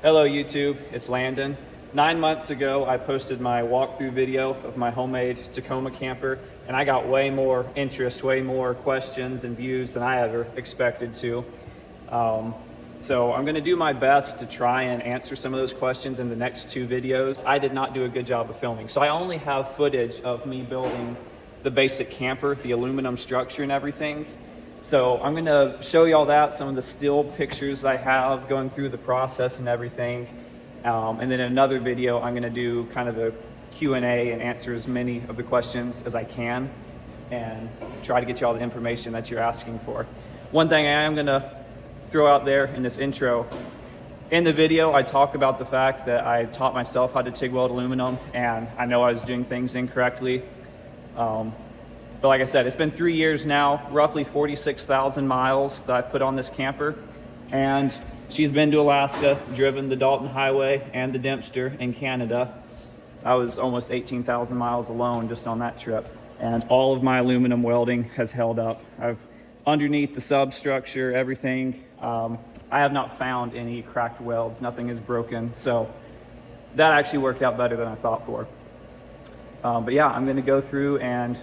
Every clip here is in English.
Hello YouTube, it's Landon. 9 months ago, I posted my walkthrough video of my homemade Tacoma camper, and I got way more interest, way more questions and views than I ever expected to. So I'm gonna do my best to try and answer some of those questions in the next 2 videos. I did not do a good job of filming, so I only have footage of me building the basic camper, the aluminum structure and everything. So I'm gonna show you all that, some of the still pictures I have going through the process and everything. And then in another video, I'm gonna do kind of a Q&A and answer as many of the questions as I can and try to get you all the information that you're asking for. One thing I am gonna throw out there in this intro, in the video, I talk about the fact that I taught myself how to TIG weld aluminum, and I know I was doing things incorrectly. But like I said, it's been 3 years now, roughly 46,000 miles that I've put on this camper. And she's been to Alaska, driven the Dalton Highway and the Dempster in Canada. That was almost 18,000 miles alone just on that trip. And all of my aluminum welding has held up. Underneath the substructure, everything, I have not found any cracked welds, nothing is broken. So that actually worked out better than I thought for. But yeah, I'm gonna go through and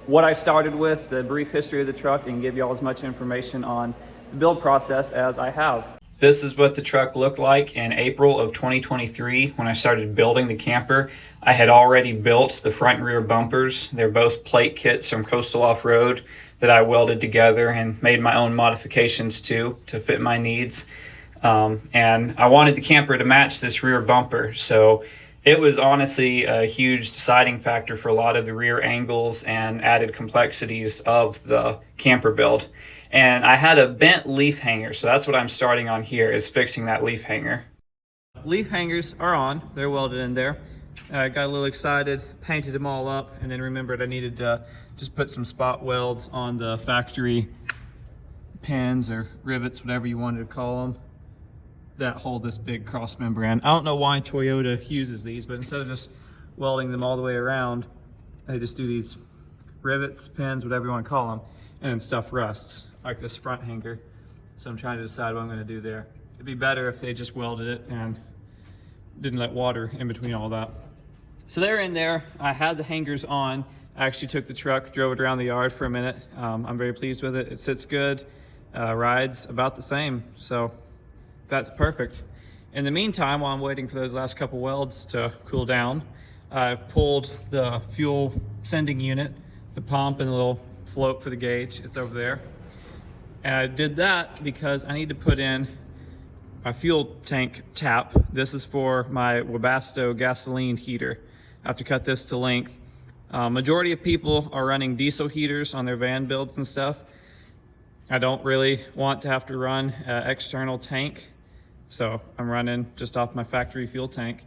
what I started with, the brief history of the truck, and give you all as much information on the build process as I have. This is what the truck looked like in April of 2023 when I started building the camper. I had already built the front and rear bumpers. They're both plate kits from Coastal Off-Road that I welded together and made my own modifications to fit my needs. And I wanted the camper to match this rear bumper. So it was honestly a huge deciding factor for a lot of the rear angles and added complexities of the camper build. And I had a bent leaf hanger, so that's what I'm starting on here, is fixing that leaf hanger. Leaf hangers are on, they're welded in there. I got a little excited, painted them all up, and then remembered I needed to just put some spot welds on the factory pins or rivets, whatever you wanted to call them, that hold this big cross member in. I don't know why Toyota uses these, but instead of just welding them all the way around, they just do these rivets, pins, whatever you want to call them, and then stuff rusts, like this front hanger. So I'm trying to decide what I'm going to do there. It'd be better if they just welded it and didn't let water in between all that. So they're in there. I had the hangers on. I actually took the truck, drove it around the yard for a minute. I'm very pleased with it. It sits good, rides about the same. So that's perfect. In the meantime, while I'm waiting for those last couple welds to cool down, I've pulled the fuel sending unit, the pump and the little float for the gauge. It's over there. And I did that because I need to put in my fuel tank tap. This is for my Webasto gasoline heater. I have to cut this to length. Majority of people are running diesel heaters on their van builds and stuff. I don't really want to have to run an external tank, so I'm running just off my factory fuel tank.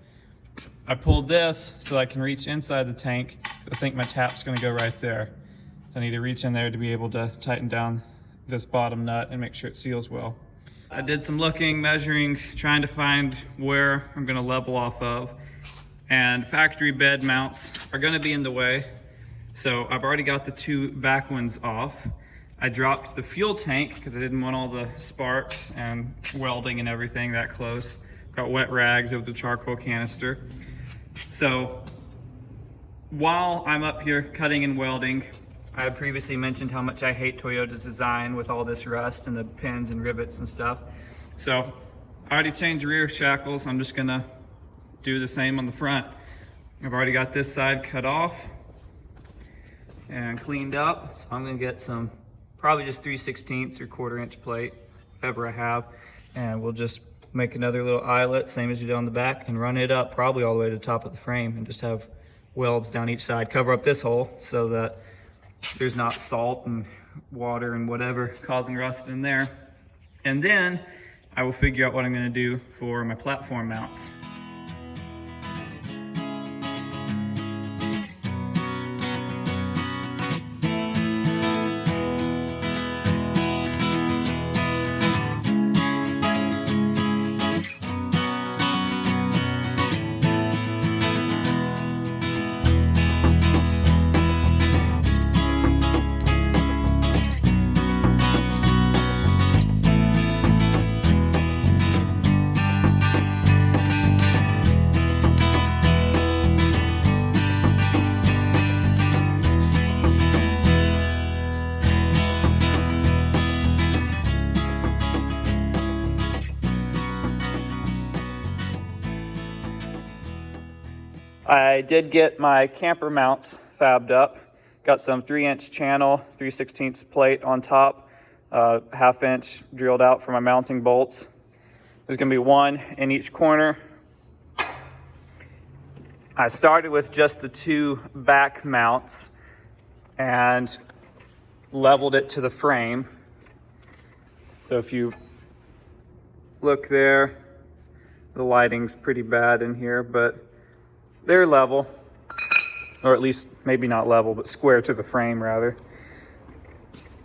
I pulled this so I can reach inside the tank. I think my tap's gonna go right there. So I need to reach in there to be able to tighten down this bottom nut and make sure it seals well. I did some looking, measuring, trying to find where I'm gonna level off of. And factory bed mounts are gonna be in the way. So I've already got the 2 back ones off. I dropped the fuel tank because I didn't want all the sparks and welding and everything that close. Got wet rags over the charcoal canister. So while I'm up here cutting and welding, I had previously mentioned how much I hate Toyota's design with all this rust and the pins and rivets and stuff. So I already changed rear shackles. I'm just gonna do the same on the front. I've already got this side cut off and cleaned up. So I'm gonna get some, probably just 3/16 or 1/4 inch plate, whatever I have. And we'll just make another little eyelet, same as you do on the back, and run it up probably all the way to the top of the frame and just have welds down each side. Cover up this hole so that there's not salt and water and whatever causing rust in there. And then I will figure out what I'm gonna do for my platform mounts. I did get my camper mounts fabbed up. Got some 3-inch channel, 3/16 plate on top, 1/2 inch drilled out for my mounting bolts. There's gonna be one in each corner. I started with just the 2 back mounts and leveled it to the frame. So if you look there, the lighting's pretty bad in here, but they're level, or at least maybe not level, but square to the frame rather.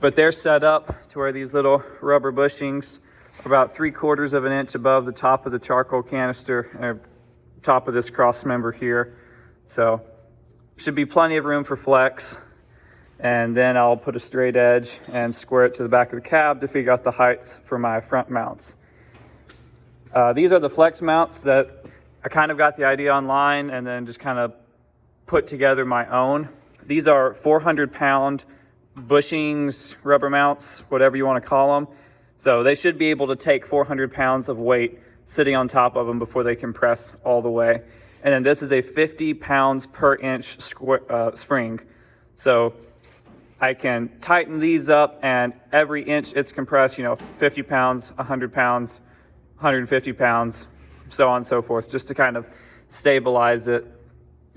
But they're set up to where these little rubber bushings are about 3/4 of an inch above the top of the charcoal canister, or top of this cross member here. So should be plenty of room for flex. And then I'll put a straight edge and square it to the back of the cab to figure out the heights for my front mounts. These are the flex mounts that I kind of got the idea online and then just kind of put together my own. These are 400-pound bushings, rubber mounts, whatever you want to call them. So they should be able to take 400 pounds of weight sitting on top of them before they compress all the way. And then this is a 50 pounds per inch spring. So I can tighten these up, and every inch it's compressed, 50 pounds, 100 pounds, 150 pounds, so on and so forth, just to kind of stabilize it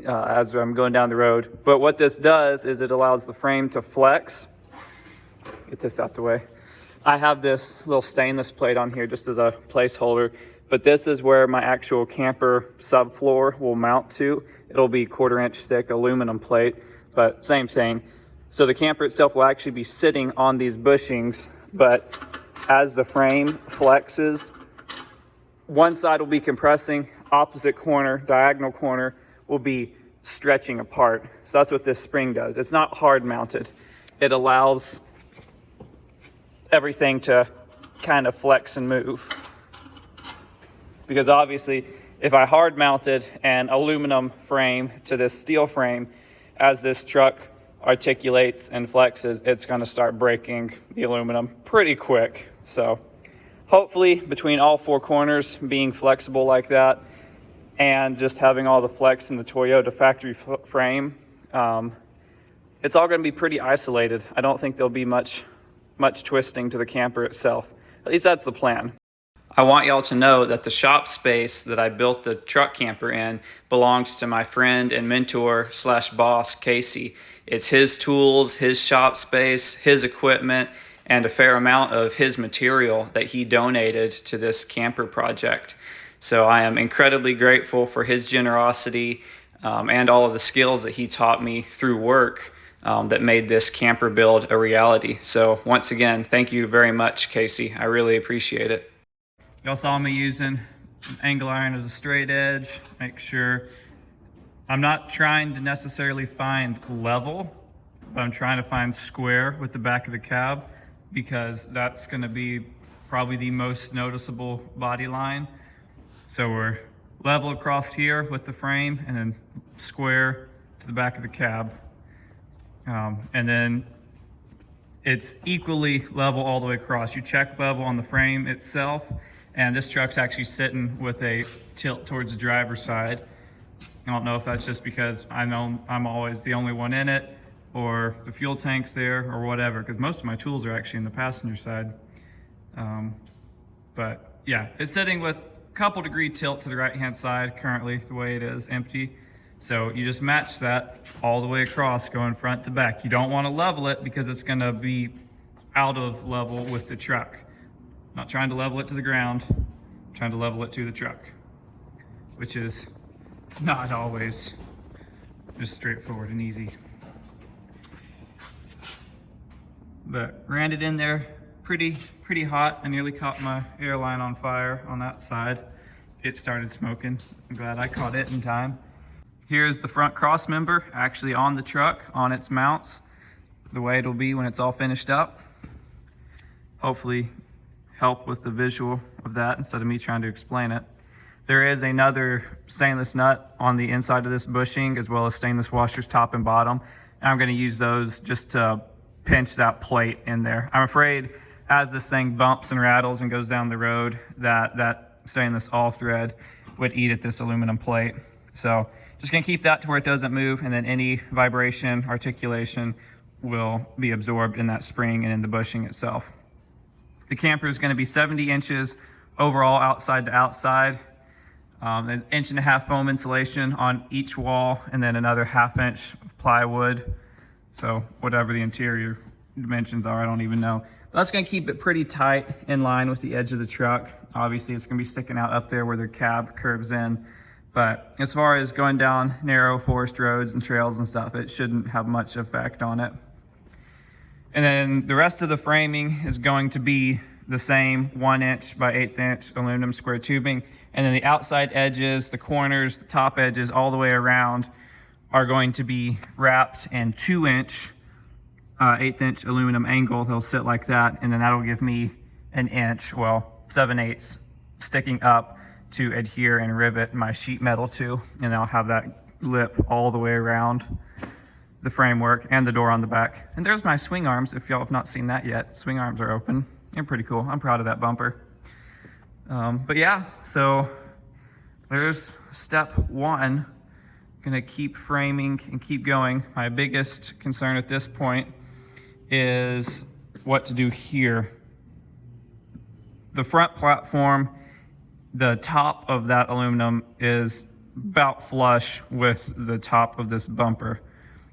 as I'm going down the road. But what this does is it allows the frame to flex. Get this out the way. I have this little stainless plate on here just as a placeholder, but this is where my actual camper subfloor will mount to. It'll be 1/4 inch thick aluminum plate, but same thing. So the camper itself will actually be sitting on these bushings, but as the frame flexes, one side will be compressing, opposite corner, diagonal corner will be stretching apart. So that's what this spring does. It's not hard mounted. It allows everything to kind of flex and move. Because obviously, if I hard mounted an aluminum frame to this steel frame, as this truck articulates and flexes, it's going to start breaking the aluminum pretty quick. So hopefully between all 4 corners being flexible like that and just having all the flex in the Toyota factory frame, it's all going to be pretty isolated. I don't think there'll be much twisting to the camper itself. At least that's the plan. I want y'all to know that the shop space that I built the truck camper in belongs to my friend and mentor / boss, Casey. It's his tools, his shop space, his equipment, and a fair amount of his material that he donated to this camper project. So I am incredibly grateful for his generosity and all of the skills that he taught me through work that made this camper build a reality. So once again, thank you very much, Casey. I really appreciate it. Y'all saw me using angle iron as a straight edge. Make sure I'm not trying to necessarily find level, but I'm trying to find square with the back of the cab, because that's going to be probably the most noticeable body line. So we're level across here with the frame, and then square to the back of the cab. And then it's equally level all the way across. You check level on the frame itself, and this truck's actually sitting with a tilt towards the driver's side. I don't know if that's just because I know I'm always the only one in it, or the fuel tank's there, or whatever, because most of my tools are actually in the passenger side. But yeah, it's sitting with a couple degree tilt to the right-hand side currently, the way it is, empty. So you just match that all the way across, going front to back. You don't want to level it because it's going to be out of level with the truck. I'm not trying to level it to the ground, I'm trying to level it to the truck, which is not always just straightforward and easy. But ran it in there pretty hot. I nearly caught my airline on fire on that side. It started smoking. I'm glad I caught it in time. Here's the front cross member actually on the truck, on its mounts, the way it'll be when it's all finished up. Hopefully help with the visual of that instead of me trying to explain it. There is another stainless nut on the inside of this bushing, as well as stainless washers top and bottom. And I'm going to use those just to pinch that plate in there. I'm afraid as this thing bumps and rattles and goes down the road, that stainless all thread would eat at this aluminum plate. So just gonna keep that to where it doesn't move, and then any vibration, articulation will be absorbed in that spring and in the bushing itself. The camper is gonna be 70 inches overall outside to outside. An 1.5 inch foam insulation on each wall, and then another 1/2 inch of plywood. So whatever the interior dimensions are, I don't even know. But that's gonna keep it pretty tight in line with the edge of the truck. Obviously it's gonna be sticking out up there where the cab curves in. But as far as going down narrow forest roads and trails and stuff, it shouldn't have much effect on it. And then the rest of the framing is going to be the same 1 inch by 1/8 inch aluminum square tubing. And then the outside edges, the corners, the top edges, all the way around are going to be wrapped in 2 inch, 1/8 inch aluminum angle. They'll sit like that. And then that'll give me 1 inch, well, 7/8 sticking up to adhere and rivet my sheet metal to. And I'll have that lip all the way around the framework and the door on the back. And there's my swing arms, if y'all have not seen that yet. Swing arms are open. They're pretty cool. I'm proud of that bumper. But yeah, so there's step one. Gonna keep framing and keep going. My biggest concern at this point is what to do here. The front platform, the top of that aluminum is about flush with the top of this bumper.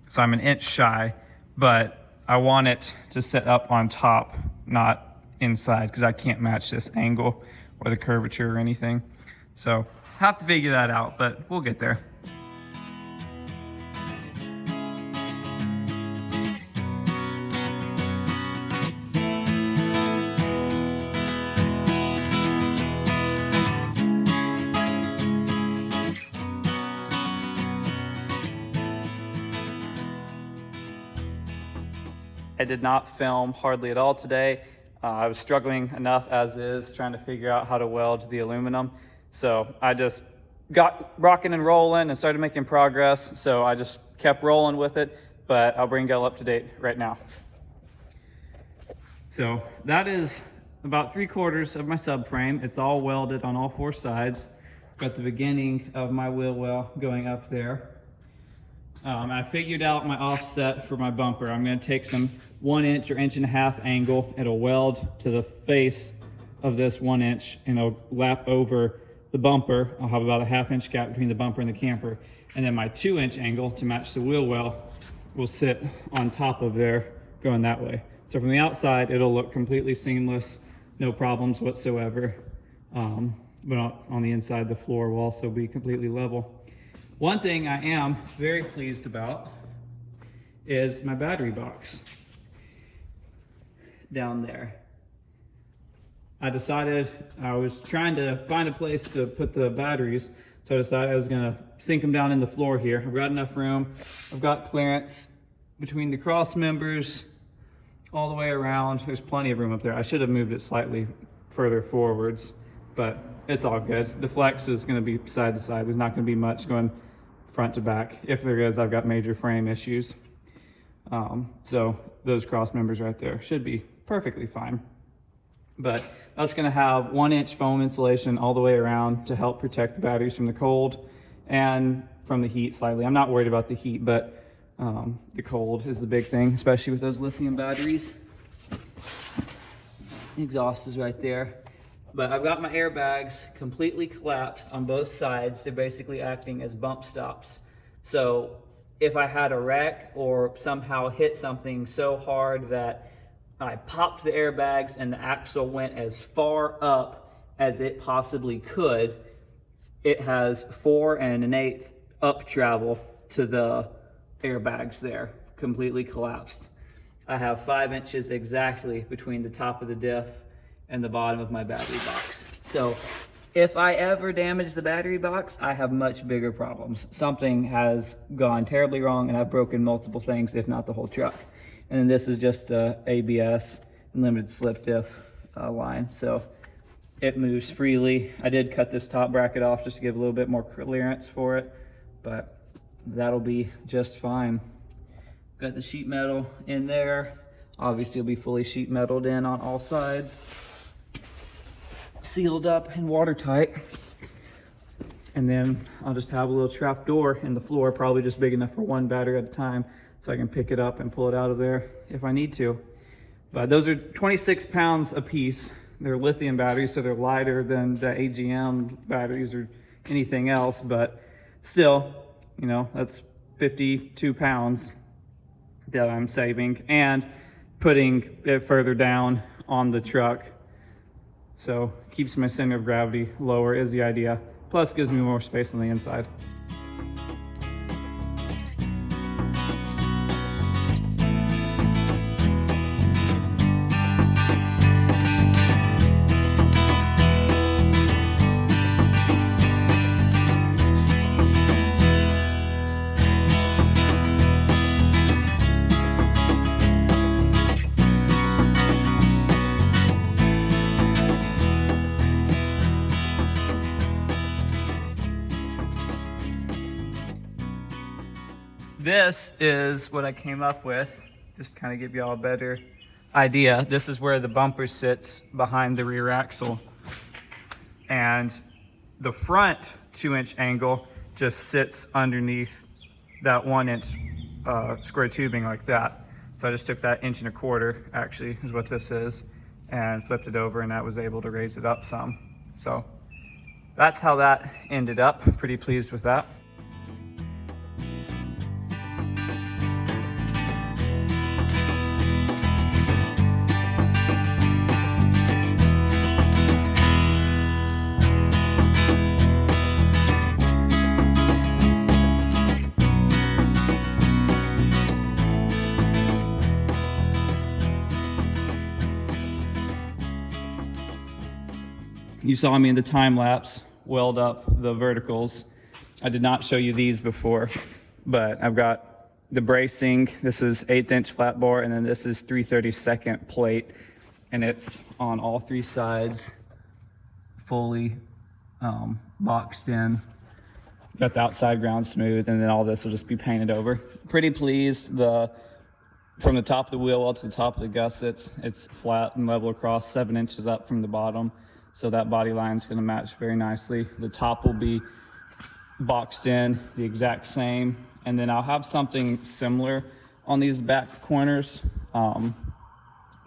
So I'm 1 inch shy, but I want it to sit up on top, not inside, because I can't match this angle or the curvature or anything. So have to figure that out, but we'll get there. I did not film hardly at all today. I was struggling enough as is trying to figure out how to weld the aluminum. So I just got rocking and rolling and started making progress. So I just kept rolling with it, but I'll bring y'all up to date right now. So that is about 3/4 of my subframe. It's all welded on all 4 sides. Got the beginning of my wheel well going up there. I figured out my offset for my bumper. I'm going to take some 1 inch or 1.5 inch angle. It'll weld to the face of this 1 inch and it'll lap over the bumper. I'll have about a 1/2 inch gap between the bumper and the camper. And then my 2 inch angle to match the wheel well will sit on top of there going that way. So from the outside, it'll look completely seamless, no problems whatsoever. But on the inside, the floor will also be completely level. One thing I am very pleased about is my battery box down there. I decided I was trying to find a place to put the batteries, so I decided I was gonna sink them down in the floor here. I've got enough room. I've got clearance between the cross members all the way around. There's plenty of room up there. I should have moved it slightly further forwards, but it's all good. The flex is gonna be side to side. There's not gonna be much going front to back. If there is, I've got major frame issues. So those cross members right there should be perfectly fine. But that's gonna have 1 inch foam insulation all the way around to help protect the batteries from the cold and from the heat slightly. I'm not worried about the heat, but the cold is the big thing, especially with those lithium batteries. The exhaust is right there. But I've got my airbags completely collapsed on both sides. They're basically acting as bump stops. So if I had a wreck or somehow hit something so hard that I popped the airbags and the axle went as far up as it possibly could, it has 4 1/8 up travel to the airbags there, completely collapsed. I have 5 inches exactly between the top of the diff and the bottom of my battery box. So if I ever damage the battery box, I have much bigger problems. Something has gone terribly wrong and I've broken multiple things, if not the whole truck. And then this is just a ABS and limited slip diff line. So it moves freely. I did cut this top bracket off just to give a little bit more clearance for it, but that'll be just fine. Got the sheet metal in there. Obviously it'll be fully sheet metaled in on all sides. Sealed up and watertight. And then I'll just have a little trap door in the floor, probably just big enough for one battery at a time, so I can pick it up and pull it out of there if I need to. But those are 26 pounds a piece. They're lithium batteries, so they're lighter than the AGM batteries or anything else, but still, you know, that's 52 pounds that I'm saving and putting it further down on the truck. So keeps my center of gravity lower is the idea. Plus gives me more space on the inside. This is what I came up with, just to kind of give you all a better idea. This is where the bumper sits behind the rear axle. And the front 2-inch angle just sits underneath that 1-inch square tubing like that. So I just took that 1.25 inches, actually, is what this is, and flipped it over, and that was able to raise it up some. So that's how that ended up. Pretty pleased with that. You saw me in the time lapse weld up the verticals. I did not show you these before, but I've got the bracing. This is 1/8 inch flat bore, and then this is 3/32 plate, and it's on all 3 sides, fully boxed in. Got the outside ground smooth, and then all this will just be painted over. Pretty pleased. From the top of the wheel well to the top of the gussets, it's flat and level across, 7 inches up from the bottom. So that body line is going to match very nicely. The top will be boxed in the exact same. And then I'll have something similar on these back corners, but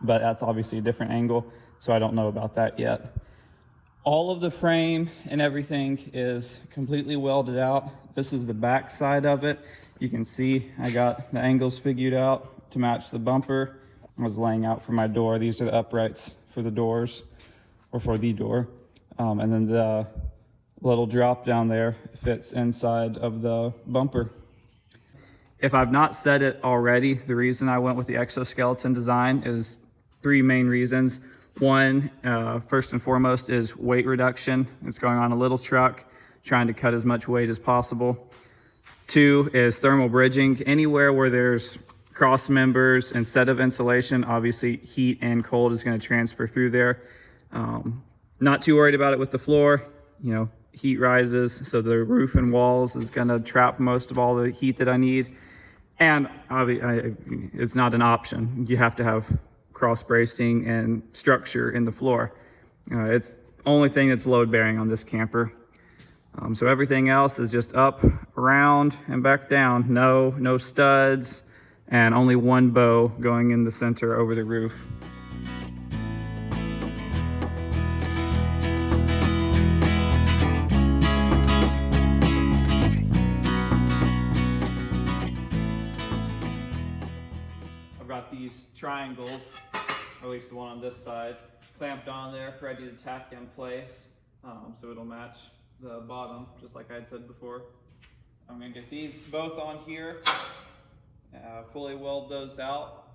that's obviously a different angle, so I don't know about that yet. All of the frame and everything is completely welded out. This is the back side of it. You can see I got the angles figured out to match the bumper. I was laying out for my door. These are the uprights for the doors, or for the door. And then the little drop down there fits inside of the bumper. If I've not said it already, the reason I went with the exoskeleton design is 3 main reasons. One, first and foremost, is weight reduction. It's going on a little truck, trying to cut as much weight as possible. 2 is thermal bridging. Anywhere where there's cross members, instead of insulation, obviously heat and cold is going to transfer through there. Not too worried about it with the floor. You know, heat rises, so the roof and walls is going to trap most of all the heat that I need. And it's not an option. You have to have cross bracing and structure in the floor. It's the only thing that's load bearing on this camper. So everything else is just up, around, and back down. No studs, and only 1 bow going in the center over the roof. These triangles, or at least the one on this side, clamped on there, ready to tack in place, so it'll match the bottom, just like I had said before. I'm going to get these both on here, fully weld those out,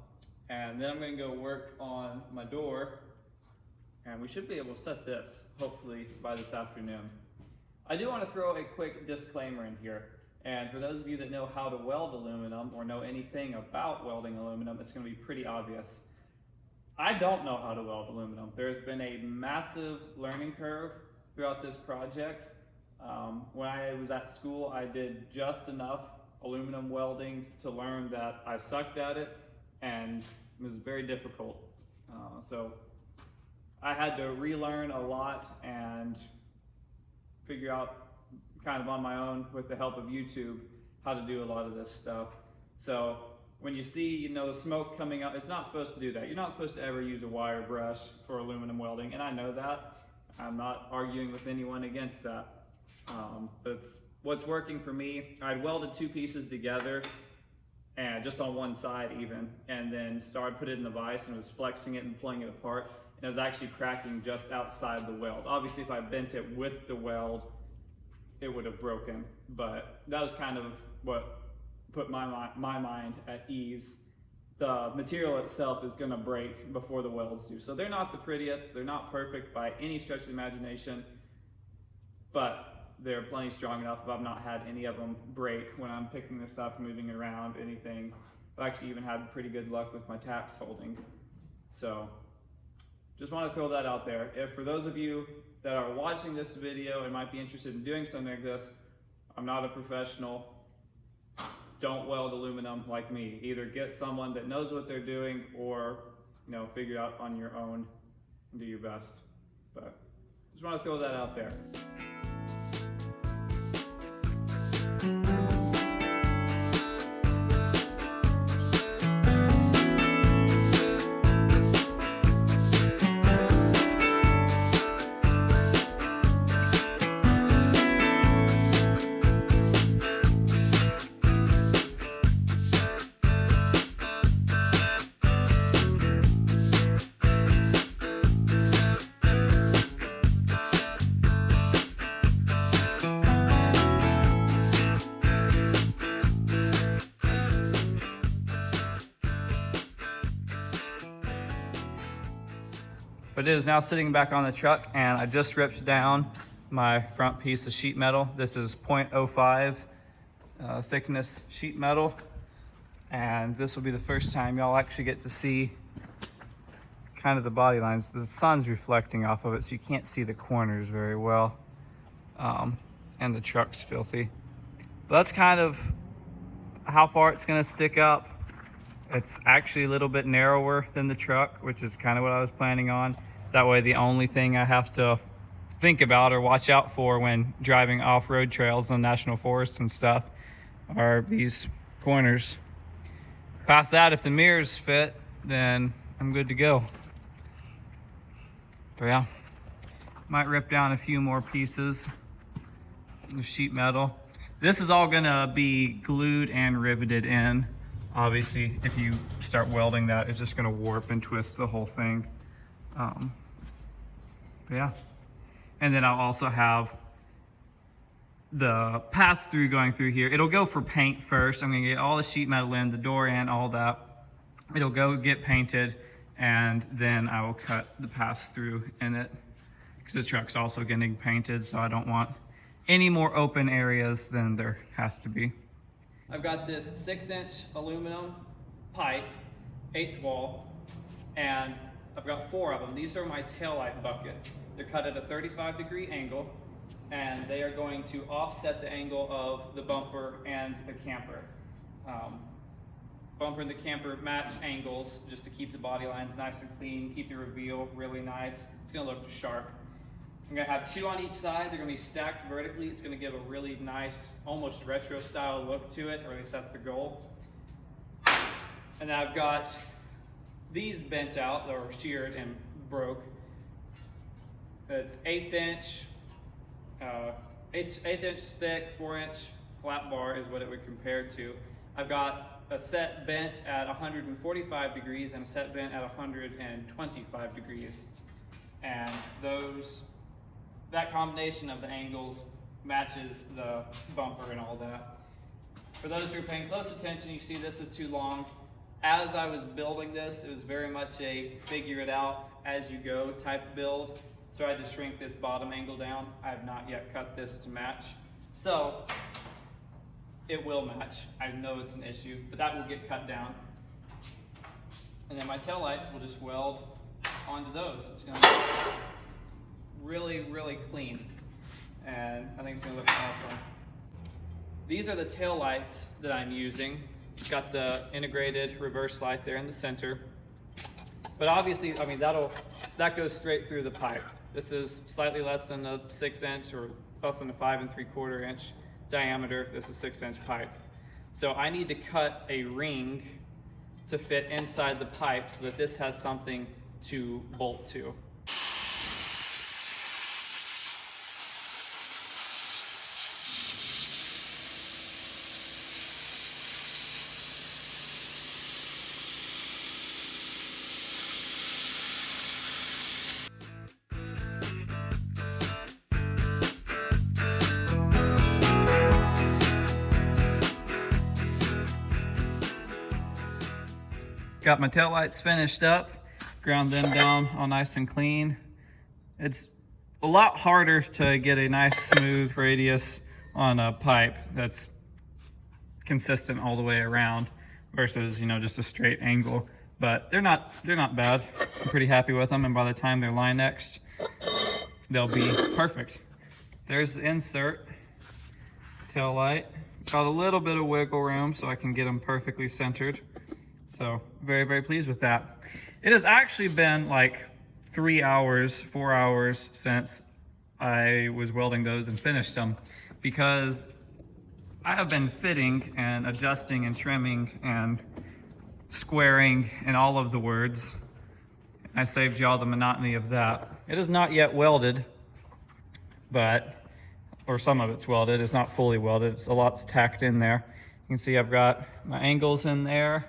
and then I'm going to go work on my door, and we should be able to set this, hopefully, by this afternoon. I do want to throw a quick disclaimer in here. And for those of you that know how to weld aluminum or know anything about welding aluminum, it's going to be pretty obvious. I don't know how to weld aluminum. There's been a massive learning curve throughout this project. When I was at school, I did just enough aluminum welding to learn that I sucked at it, and it was very difficult. So I had to relearn a lot and figure out kind of on my own with the help of YouTube how to do a lot of this stuff. So when you see, you know, the smoke coming out, it's not supposed to do that. You're not supposed to ever use a wire brush for aluminum welding, and I know that. I'm not arguing with anyone against that. But it's what's working for me. I'd welded 2 pieces together, and just on one side even, and then put it in the vise and was flexing it and pulling it apart, and it was actually cracking just outside the weld. Obviously, if I bent it with the weld, it would have broken, but that was kind of what put my mind at ease. The material itself is gonna break before the welds do. So they're not the prettiest, they're not perfect by any stretch of the imagination, but they're plenty strong enough. I've not had any of them break when I'm picking this up, moving it around, anything. I've actually even had pretty good luck with my taps holding. So just want to throw that out there. If for those of you that are watching this video and might be interested in doing something like this, I'm not a professional. Don't weld aluminum like me. Either get someone that knows what they're doing, or figure it out on your own and do your best. But just want to throw that out there. But it is now sitting back on the truck, and I just ripped down my front piece of sheet metal. This is 0.05 thickness sheet metal, and this will be the first time y'all actually get to see kind of the body lines. The sun's reflecting off of it, so you can't see the corners very well, and the truck's filthy. But that's kind of how far it's gonna stick up. It's actually a little bit narrower than the truck, which is kind of what I was planning on. That way the only thing I have to think about or watch out for when driving off-road trails in national forests and stuff are these corners. Past that, if the mirrors fit, then I'm good to go. But yeah, might rip down a few more pieces of sheet metal. This is all gonna be glued and riveted in. Obviously, if you start welding that, it's just gonna warp and twist the whole thing. But yeah. And then I'll also have the pass-through going through here. It'll go for paint first. I'm gonna get all the sheet metal in, the door in, all that. It'll go get painted, and then I will cut the pass-through in it, because the truck's also getting painted, so I don't want any more open areas than there has to be. I've got this 6-inch aluminum pipe, 1/8 wall, and I've got 4 of them. These are my taillight buckets. They're cut at a 35-degree angle, and they are going to offset the angle of the bumper and the camper. Bumper and the camper match angles just to keep the body lines nice and clean, keep the reveal really nice. It's gonna look sharp. I'm gonna have 2 on each side. They're gonna be stacked vertically. It's gonna give a really nice, almost retro style look to it, or at least that's the goal. And then I've got these bent out, or sheared and broke. It's 1/8 inch, 1/8 inch thick, 4-inch flat bar is what it would compare to. I've got a set bent at 145 degrees and a set bent at 125 degrees. And that combination of the angles matches the bumper and all that. For those who are paying close attention, you see this is too long. As I was building this, it was very much a figure it out as you go type build. So I had to shrink this bottom angle down. I have not yet cut this to match. So it will match. I know it's an issue, but that will get cut down. And then my taillights will just weld onto those. It's gonna look really, really clean. And I think it's gonna look awesome. These are the taillights that I'm using. It's got the integrated reverse light there in the center. But obviously, I mean, that goes straight through the pipe. This is slightly less than a 6-inch or less than a 5 3/4 inch diameter. This is 6-inch pipe. So I need to cut a ring to fit inside the pipe so that this has something to bolt to. Got my taillights finished up, ground them down all nice and clean. It's a lot harder to get a nice smooth radius on a pipe that's consistent all the way around versus, you know, just a straight angle. But they're not bad. I'm pretty happy with them, and by the time they're line next, they'll be perfect. There's the insert tail light. Got a little bit of wiggle room so I can get them perfectly centered. So very, very pleased with that. It has actually been like 4 hours since I was welding those and finished them, because I have been fitting and adjusting and trimming and squaring and all of the words. I saved you all the monotony of that. It is not yet welded, or some of it's welded. It's not fully welded. It's a lot's tacked in there. You can see I've got my angles in there.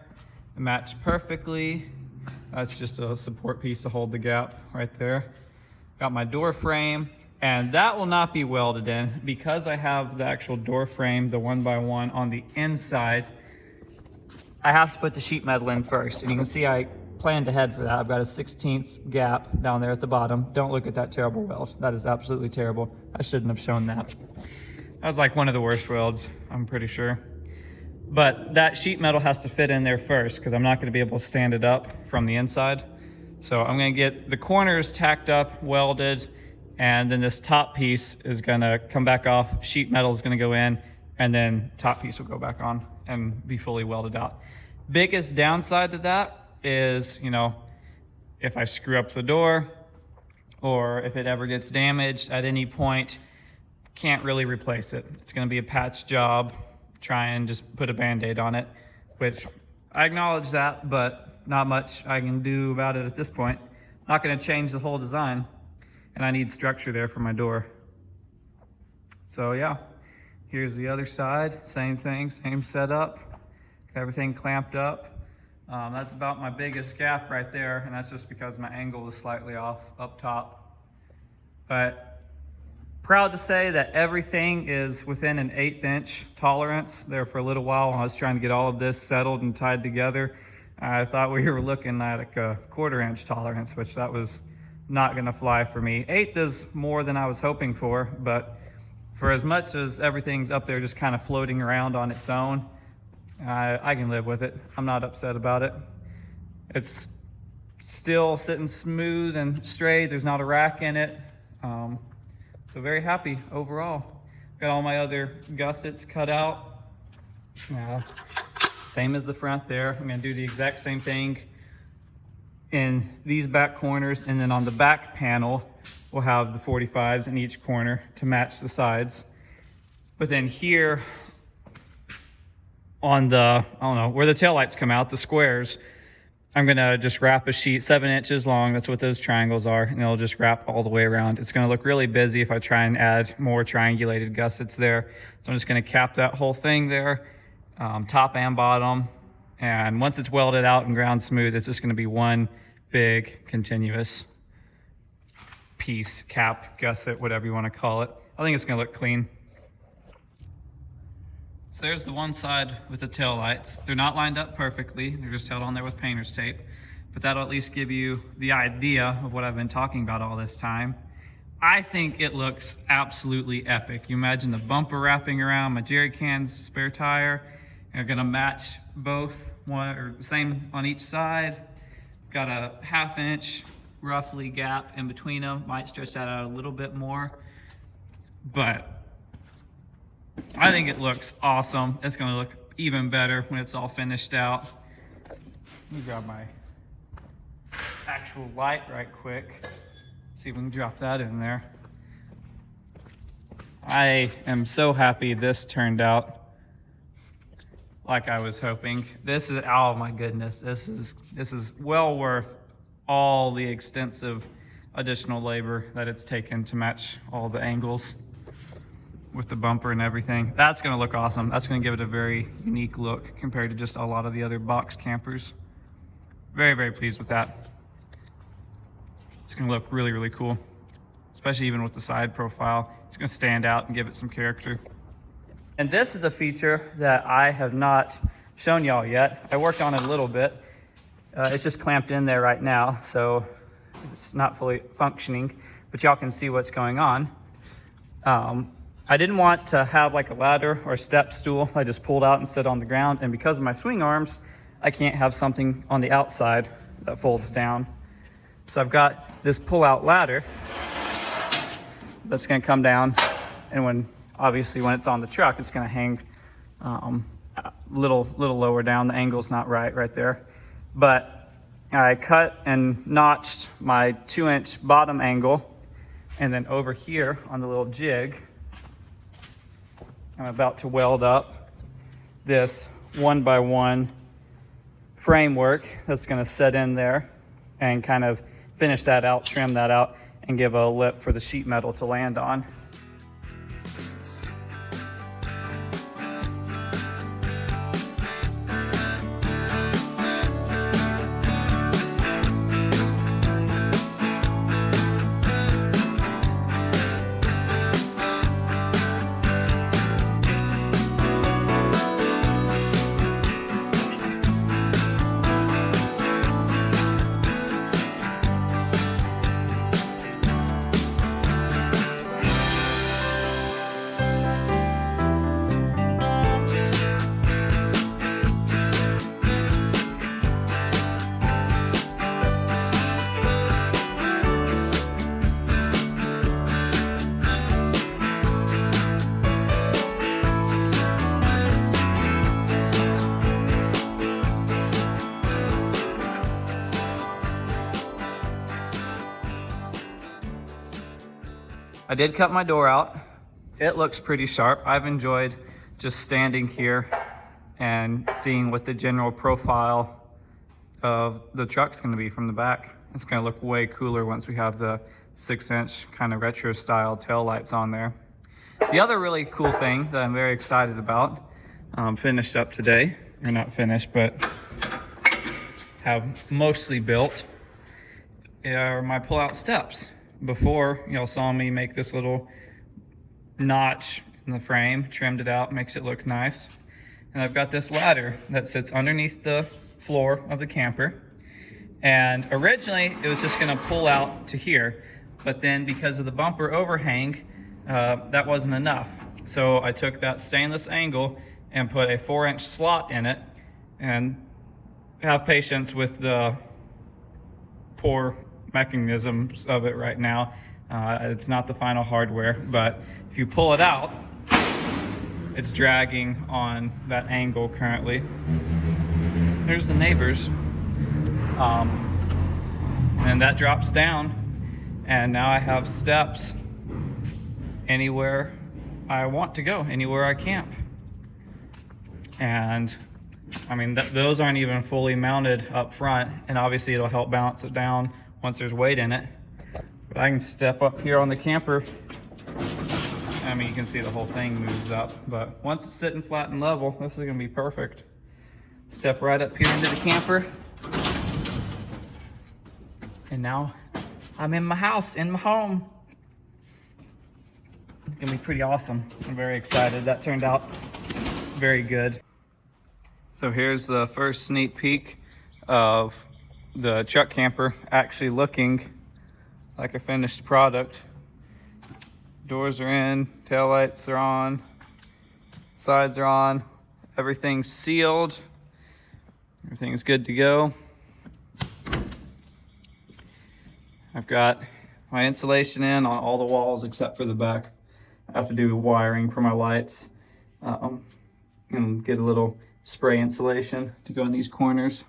It matched perfectly. That's just a support piece to hold the gap right there. Got my door frame, and that will not be welded in because I have the actual door frame, the 1x1 on the inside. I have to put the sheet metal in first, and you can see I planned ahead for that. I've got a 1/16 gap down there at the bottom. Don't look at that terrible weld. That is absolutely terrible. I shouldn't have shown that. That was like one of the worst welds, I'm pretty sure. But that sheet metal has to fit in there first because I'm not going to be able to stand it up from the inside. So I'm going to get the corners tacked up, welded, and then this top piece is going to come back off. Sheet metal is going to go in, and then top piece will go back on and be fully welded out. Biggest downside to that is, you know, if I screw up the door or if it ever gets damaged at any point, can't really replace it. It's going to be a patch job. Try and just put a band-aid on it, which I acknowledge that, but not much I can do about it at this point. Not going to change the whole design, and I need structure there for my door. So yeah, here's the other side. Same thing, same setup. Got everything clamped up. That's about my biggest gap right there, and that's just because my angle was slightly off up top. But proud to say that everything is within an 1/8 inch tolerance. There for a little while I was trying to get all of this settled and tied together. I thought we were looking at like a 1/4 inch tolerance, which that was not gonna fly for me. 1/8 is more than I was hoping for, but for as much as everything's up there just kind of floating around on its own, I can live with it. I'm not upset about it. It's still sitting smooth and straight. There's not a rack in it. So very happy overall. Got all my other gussets cut out. Same as the front there. I'm gonna do the exact same thing in these back corners, and then on the back panel, we'll have the 45s in each corner to match the sides. But then here on the, I don't know, where the taillights come out, the squares, I'm gonna just wrap a sheet 7 inches long. That's what those triangles are. And it'll just wrap all the way around. It's gonna look really busy if I try and add more triangulated gussets there. So I'm just gonna cap that whole thing there, top and bottom. And once it's welded out and ground smooth, it's just gonna be one big continuous piece, cap, gusset, whatever you wanna call it. I think it's gonna look clean. So there's the one side with the tail lights. They're not lined up perfectly. They're just held on there with painter's tape, but that'll at least give you the idea of what I've been talking about all this time. I think it looks absolutely epic. You imagine the bumper wrapping around my jerry cans spare tire. They're gonna match both, one or same on each side. Got a 1/2 inch roughly gap in between them. Might stretch that out a little bit more, but I think it looks awesome. It's gonna look even better when it's all finished out. Let me grab my actual light right quick. see if we can drop that in there. I am so happy this turned out like I was hoping. This is, oh my goodness, this is well worth all the extensive additional labor that it's taken to match all the angles with the bumper and everything. That's gonna look awesome. That's gonna give it a very unique look compared to just a lot of the other box campers. Very, very pleased with that. It's gonna look really, really cool, especially even with the side profile. It's gonna stand out and give it some character. And this is a feature that I have not shown y'all yet. I worked on it a little bit. It's just clamped in there right now, so it's not fully functioning, but y'all can see what's going on. I didn't want to have like a ladder or a step stool I just pulled out and sit on the ground, and because of my swing arms, I can't have something on the outside that folds down. So I've got this pull-out ladder that's gonna come down, and obviously when it's on the truck, it's gonna hang a little lower down. The angle's not right there. But I cut and notched my 2-inch bottom angle, and then over here on the little jig, I'm about to weld up this 1x1 framework that's gonna set in there and kind of finish that out, trim that out, and give a lip for the sheet metal to land on. I did cut my door out. It looks pretty sharp. I've enjoyed just standing here and seeing what the general profile of the truck's gonna be from the back. It's gonna look way cooler once we have the 6-inch kind of retro style tail lights on there. The other really cool thing that I'm very excited about, finished up today, or not finished, but have mostly built, are my pull-out steps. Before, y'all saw me make this little notch in the frame, trimmed it out, makes it look nice. And I've got this ladder that sits underneath the floor of the camper. And originally it was just gonna pull out to here, but then because of the bumper overhang, that wasn't enough. So I took that stainless angle and put a 4-inch slot in it, and have patience with the poor mechanisms of it right now. It's not the final hardware, but if you pull it out, it's dragging on that angle currently. There's the neighbors. And that drops down, and now I have steps anywhere I want to go, anywhere I camp. And I mean, those aren't even fully mounted up front, and obviously it'll help balance it down once there's weight in it. But I can step up here on the camper. I mean, you can see the whole thing moves up, but once it's sitting flat and level, this is gonna be perfect. Step right up here into the camper. And now I'm in my house, in my home. It's gonna be pretty awesome. I'm very excited. That turned out very good. So here's the first sneak peek of the truck camper actually looking like a finished product. Doors are in, taillights are on, sides are on, everything's sealed, everything's good to go. I've got my insulation in on all the walls except for the back. I have to do wiring for my lights and get a little spray insulation to go in these corners.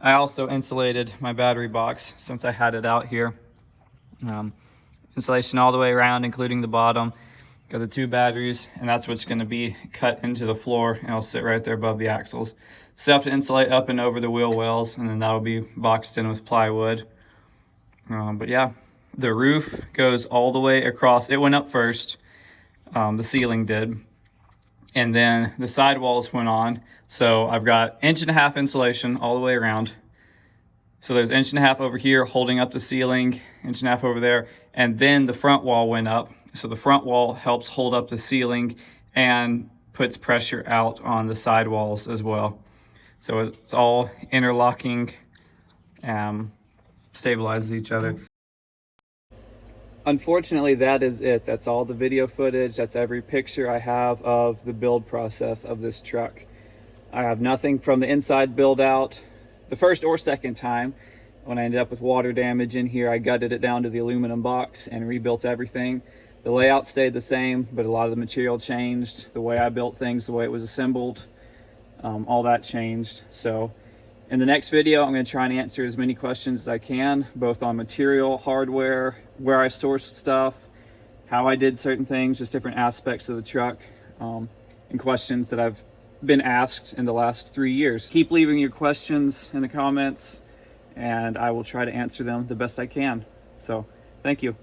I also insulated my battery box since I had it out here. Insulation all the way around, including the bottom. Got the 2 batteries, and that's what's going to be cut into the floor, and it'll sit right there above the axles. Still have to insulate up and over the wheel wells, and then that'll be boxed in with plywood. But yeah, the roof goes all the way across. It went up first, the ceiling did, and then the sidewalls went on. So I've got 1.5 inch insulation all the way around. So there's 1.5 inch over here holding up the ceiling, 1.5 inch over there, and then the front wall went up. So the front wall helps hold up the ceiling and puts pressure out on the sidewalls as well. So it's all interlocking, stabilizes each other. Unfortunately, that is it. That's all the video footage. That's every picture I have of the build process of this truck. I have nothing from the inside build out. The first or second time, when I ended up with water damage in here, I gutted it down to the aluminum box and rebuilt everything. The layout stayed the same, but a lot of the material changed. The way I built things, the way it was assembled, all that changed. So in the next video, I'm going to try and answer as many questions as I can, both on material, hardware, where I sourced stuff, how I did certain things, just different aspects of the truck, and questions that I've been asked in the last 3 years. Keep leaving your questions in the comments, and I will try to answer them the best I can. So thank you.